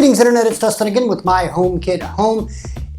Greetings Internet, it's Dustin again with my HomeKit Home.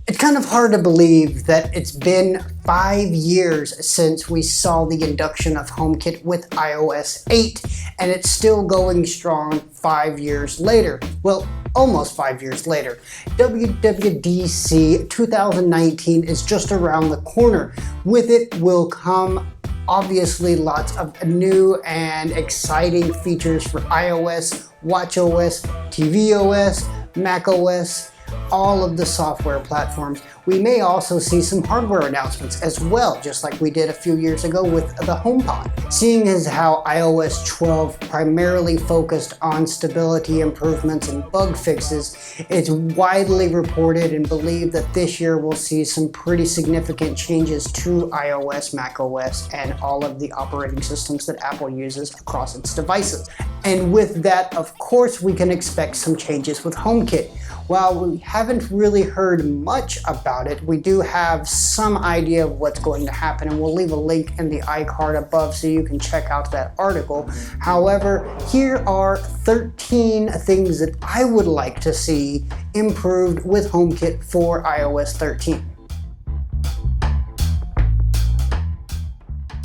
It's kind of hard to believe that it's been 5 years since we saw the induction of HomeKit with iOS 8, and it's still going strong 5 years later. Well, almost 5 years later. WWDC 2019 is just around the corner. With it will come obviously lots of new and exciting features for iOS, watchOS, tvOS, macOS, all of the software platforms. We may also see some hardware announcements as well, just like we did a few years ago with the HomePod. Seeing as how iOS 12 primarily focused on stability improvements and bug fixes, it's widely reported and believed that this year we'll see some pretty significant changes to iOS, macOS, and all of the operating systems that Apple uses across its devices. And with that, of course, we can expect some changes with HomeKit. While we haven't really heard much about it, we do have some idea of what's going to happen, and we'll leave a link in the iCard above so you can check out that article. However, here are 13 things that I would like to see improved with HomeKit for iOS 13.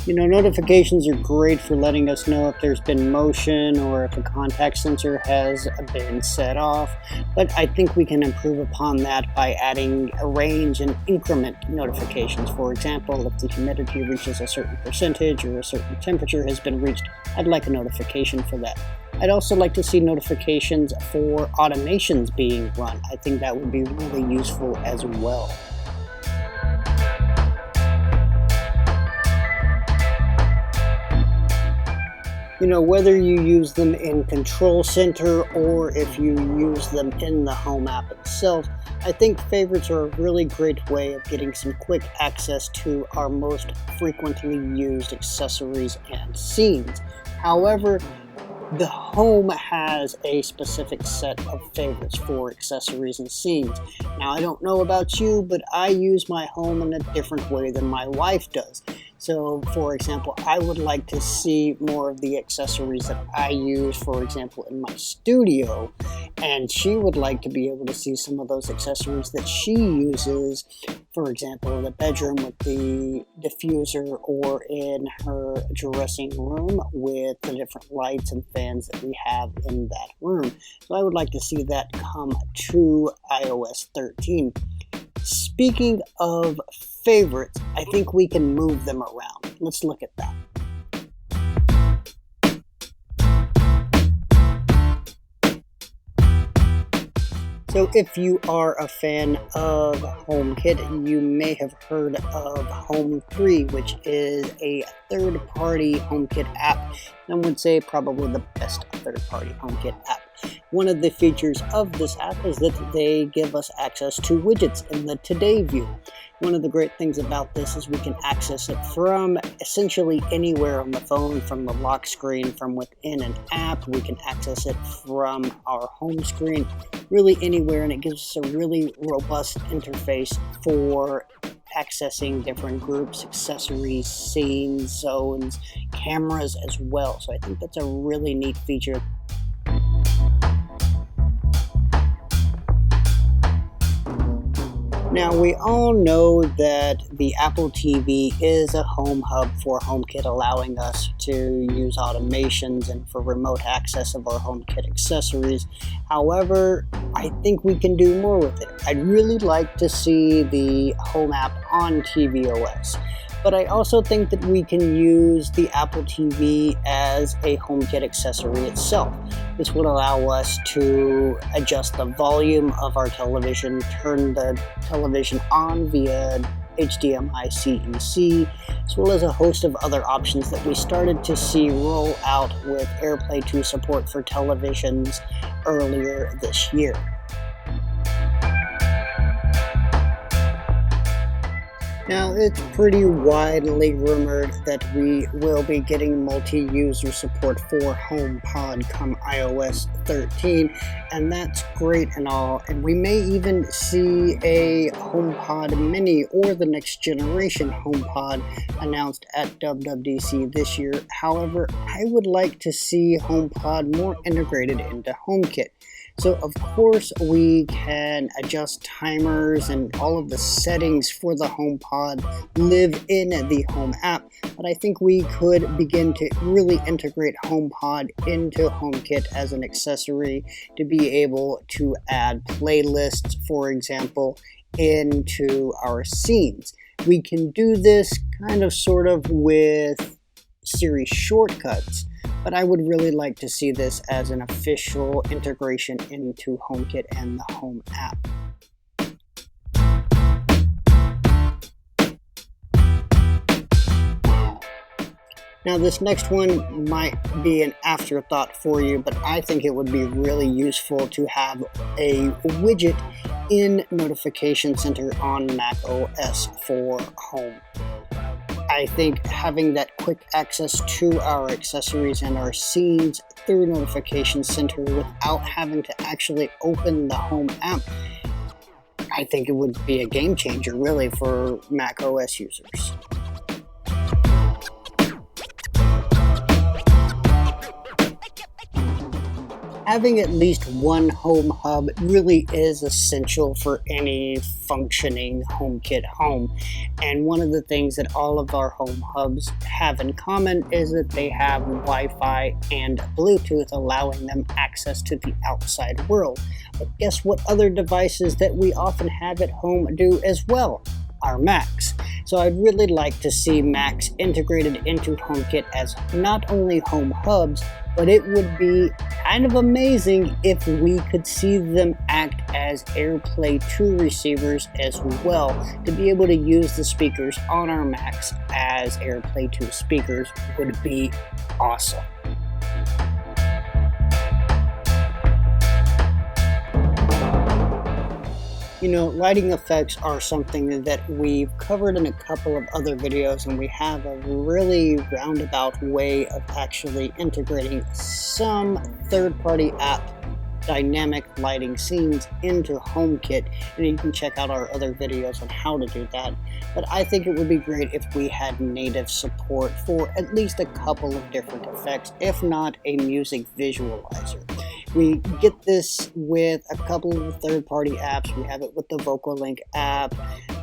You know, notifications are great for letting us know if there's been motion or if a contact sensor has been set off, but I think we can improve upon that by adding a range and increment notifications. For example, if the humidity reaches a certain percentage or a certain temperature has been reached, I'd like a notification for that. I'd also like to see notifications for automations being run. I think that would be really useful as well. You know, whether you use them in Control Center or if you use them in the Home app itself, I think favorites are a really great way of getting some quick access to our most frequently used accessories and scenes. However, the Home has a specific set of favorites for accessories and scenes. Now, I don't know about you, but I use my Home in a different way than my wife does. So, for example, I would like to see more of the accessories that I use, for example, in my studio, and she would like to be able to see some of those accessories that she uses, for example, in the bedroom with the diffuser or in her dressing room with the different lights and fans that we have in that room. So I would like to see that come to iOS 13. Speaking of favorites, I think we can move them around. Let's look at that. So if you are a fan of HomeKit, you may have heard of Home 3, which is a third-party HomeKit app. I would say probably the best third-party HomeKit app. One of the features of this app is that they give us access to widgets in the Today view. One of the great things about this is we can access it from essentially anywhere on the phone, from the lock screen, from within an app. We can access it from our home screen, really anywhere, and it gives us a really robust interface for accessing different groups, accessories, scenes, zones, cameras as well. So I think that's a really neat feature. Now, we all know that the Apple TV is a home hub for HomeKit, allowing us to use automations and for remote access of our HomeKit accessories. However, I think we can do more with it. I'd really like to see the Home app on tvOS. But I also think that we can use the Apple TV as a HomeKit accessory itself. This would allow us to adjust the volume of our television, turn the television on via HDMI CEC, as well as a host of other options that we started to see roll out with AirPlay 2 support for televisions earlier this year. Now, it's pretty widely rumored that we will be getting multi-user support for HomePod come iOS 13, and that's great and all. And we may even see a HomePod Mini or the next generation HomePod announced at WWDC this year. However, I would like to see HomePod more integrated into HomeKit. So of course we can adjust timers and all of the settings for the HomePod live in the Home app, but I think we could begin to really integrate HomePod into HomeKit as an accessory to be able to add playlists, for example, into our scenes. We can do this kind of sort of with Siri shortcuts, but I would really like to see this as an official integration into HomeKit and the Home app. Now this next one might be an afterthought for you, but I think it would be really useful to have a widget in Notification Center on macOS for Home. I think having that quick access to our accessories and our scenes through Notification Center without having to actually open the Home app, I think it would be a game changer really for macOS users. Having at least one home hub really is essential for any functioning HomeKit home. And one of the things that all of our home hubs have in common is that they have Wi-Fi and Bluetooth, allowing them access to the outside world. But guess what other devices that we often have at home do as well? Our Macs. So I'd really like to see Macs integrated into HomeKit as not only home hubs, but it would be kind of amazing if we could see them act as AirPlay 2 receivers as well, to be able to use the speakers on our Macs as AirPlay 2 speakers would be awesome. You know, lighting effects are something that we've covered in a couple of other videos, and we have a really roundabout way of actually integrating some third-party app dynamic lighting scenes into HomeKit, and you can check out our other videos on how to do that. But I think it would be great if we had native support for at least a couple of different effects, if not a music visualizer. We get this with a couple of third-party apps. We have it with the VocalLink app.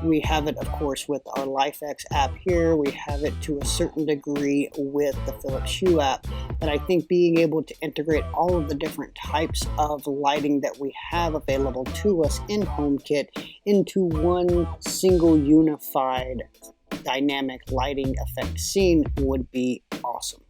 We have it, of course, with our LifeX app here. We have it to a certain degree with the Philips Hue app. But I think being able to integrate all of the different types of lighting that we have available to us in HomeKit into one single unified dynamic lighting effect scene would be awesome.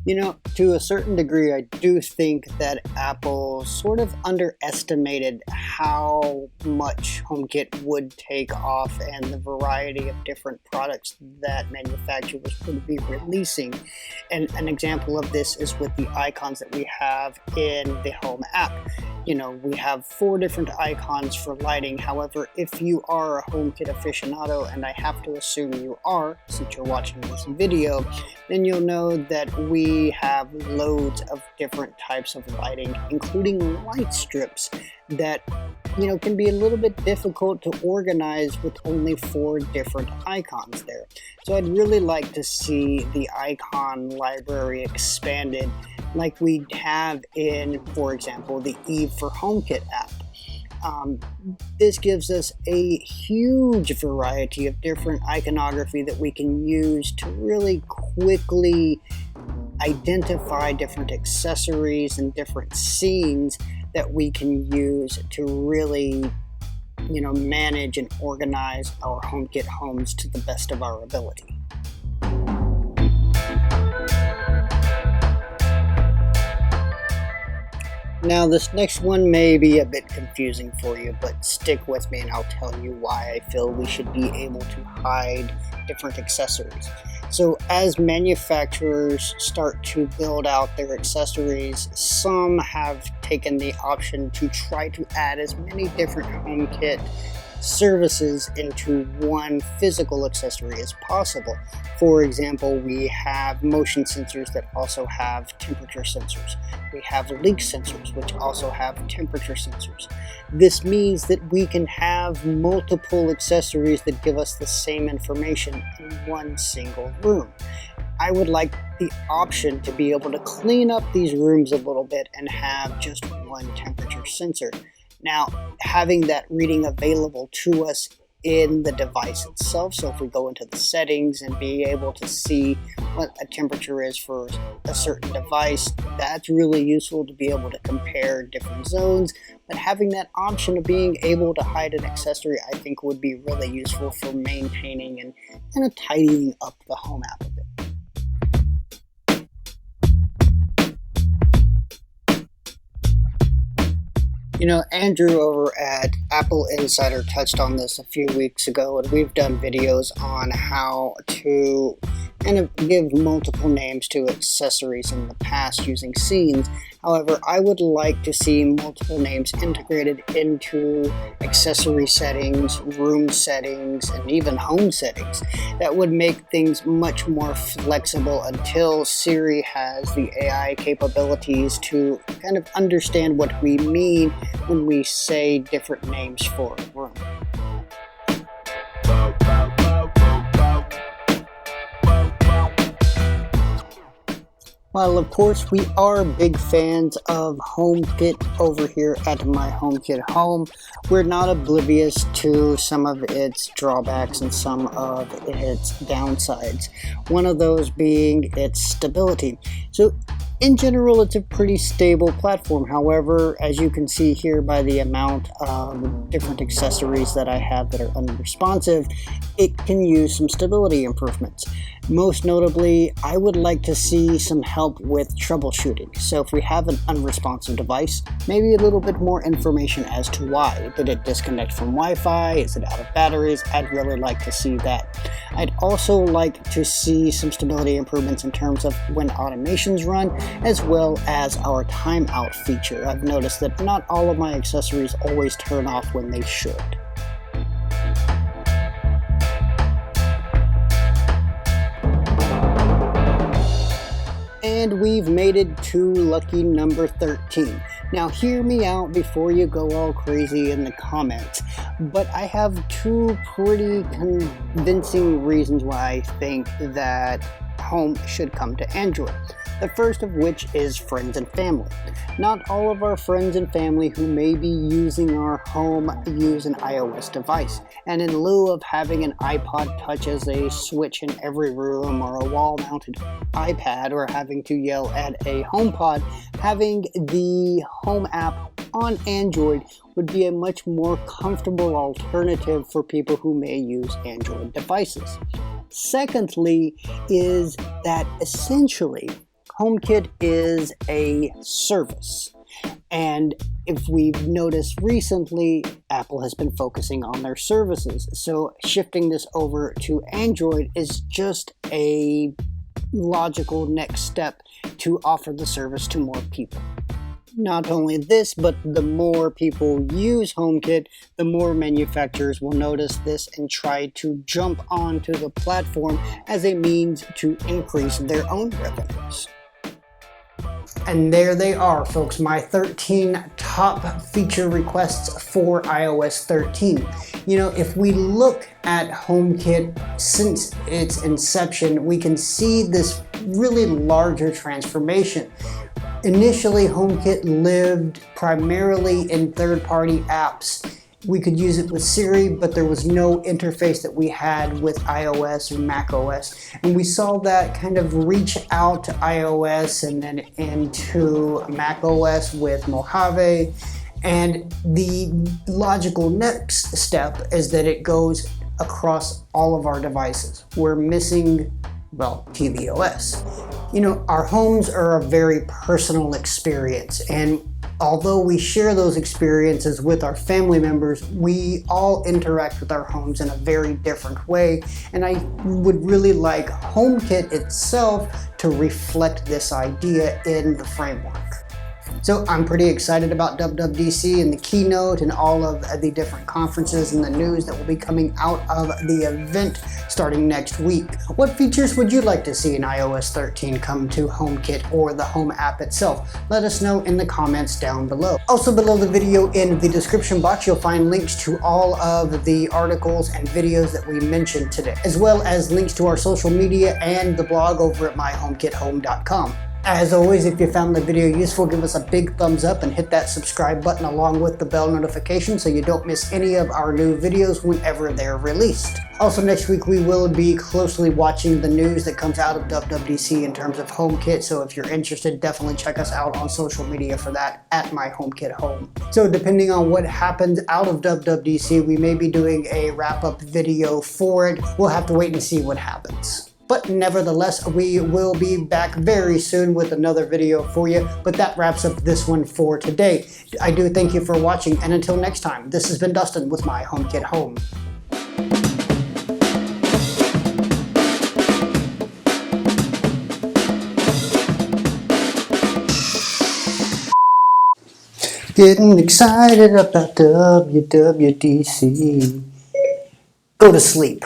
You know, to a certain degree, I do think that Apple sort of underestimated how much HomeKit would take off and the variety of different products that manufacturers would be releasing. And an example of this is with the icons that we have in the Home app. You know, we have 4 different icons for lighting. However, if you are a HomeKit aficionado, and I have to assume you are since you're watching this video, then you'll know that we have loads of different types of lighting, including light strips that, you know, can be a little bit difficult to organize with only 4 different icons there. So I'd really like to see the icon library expanded like we have in, for example, the Eve for HomeKit app. This gives us a huge variety of different iconography that we can use to really quickly identify different accessories and different scenes that we can use to really, you know, manage and organize our HomeKit homes to the best of our ability. Now this next one may be a bit confusing for you, but stick with me and I'll tell you why I feel we should be able to hide different accessories. So as manufacturers start to build out their accessories, some have taken the option to try to add as many different HomeKit services into one physical accessory as possible. For example, we have motion sensors that also have temperature sensors. We have leak sensors, which also have temperature sensors. This means that we can have multiple accessories that give us the same information in one single room. I would like the option to be able to clean up these rooms a little bit and have just one temperature sensor. Now, having that reading available to us in the device itself, so if we go into the settings and be able to see what a temperature is for a certain device, that's really useful to be able to compare different zones. But having that option of being able to hide an accessory, I think would be really useful for maintaining and kind of tidying up the home app a bit. You know, Andrew over at Apple Insider touched on this a few weeks ago, and we've done videos on how to kind of give multiple names to accessories in the past using scenes. However, I would like to see multiple names integrated into accessory settings, room settings, and even home settings. That would make things much more flexible until Siri has the AI capabilities to kind of understand what we mean when we say different names for a room. While of course we are big fans of HomeKit over here at My HomeKit Home, we're not oblivious to some of its drawbacks and some of its downsides. One of those being its stability. So in general, it's a pretty stable platform. However, as you can see here by the amount of different accessories that I have that are unresponsive, it can use some stability improvements. Most notably, I would like to see some help with troubleshooting. So if we have an unresponsive device, maybe a little bit more information as to why. Did it disconnect from Wi-Fi? Is it out of batteries? I'd really like to see that. I'd also like to see some stability improvements in terms of when automations run, as well as our timeout feature. I've noticed that not all of my accessories always turn off when they should. And we've made it to lucky number 13. Now hear me out before you go all crazy in the comments, but I have two pretty convincing reasons why I think that Home should come to Android. The first of which is friends and family. Not all of our friends and family who may be using our home use an iOS device, and in lieu of having an iPod Touch as a switch in every room, or a wall-mounted iPad, or having to yell at a HomePod, having the Home app on Android would be a much more comfortable alternative for people who may use Android devices. Secondly is that essentially HomeKit is a service, and if we've noticed recently, Apple has been focusing on their services, so shifting this over to Android is just a logical next step to offer the service to more people. Not only this, but the more people use HomeKit, the more manufacturers will notice this and try to jump onto the platform as a means to increase their own revenues. And there they are, folks, my 13 top feature requests for iOS 13. You know, if we look at HomeKit since its inception, we can see this really larger transformation. Initially, HomeKit lived primarily in third-party apps. We could use it with Siri, but there was no interface that we had with iOS or macOS. And we saw that kind of reach out to iOS and then into macOS with Mojave. And the logical next step is that it goes across all of our devices. We're missing, well, tvOS. You know, our homes are a very personal experience, and although we share those experiences with our family members, we all interact with our homes in a very different way, and I would really like HomeKit itself to reflect this idea in the framework. So I'm pretty excited about WWDC and the keynote and all of the different conferences and the news that will be coming out of the event starting next week. What features would you like to see in iOS 13 come to HomeKit or the Home app itself? Let us know in the comments down below. Also below the video in the description box, you'll find links to all of the articles and videos that we mentioned today, as well as links to our social media and the blog over at myhomekithome.com. As always, if you found the video useful, give us a big thumbs up and hit that subscribe button along with the bell notification so you don't miss any of our new videos whenever they're released. Also next week we will be closely watching the news that comes out of WWDC in terms of HomeKit, so if you're interested, definitely check us out on social media for that at myhomekithome. So depending on what happens out of WWDC, we may be doing a wrap-up video for it. We'll have to wait and see what happens. But nevertheless, we will be back very soon with another video for you. But that wraps up this one for today. I do thank you for watching, and until next time, this has been Dustin with My HomeKit Home. Getting excited about WWDC. Go to sleep.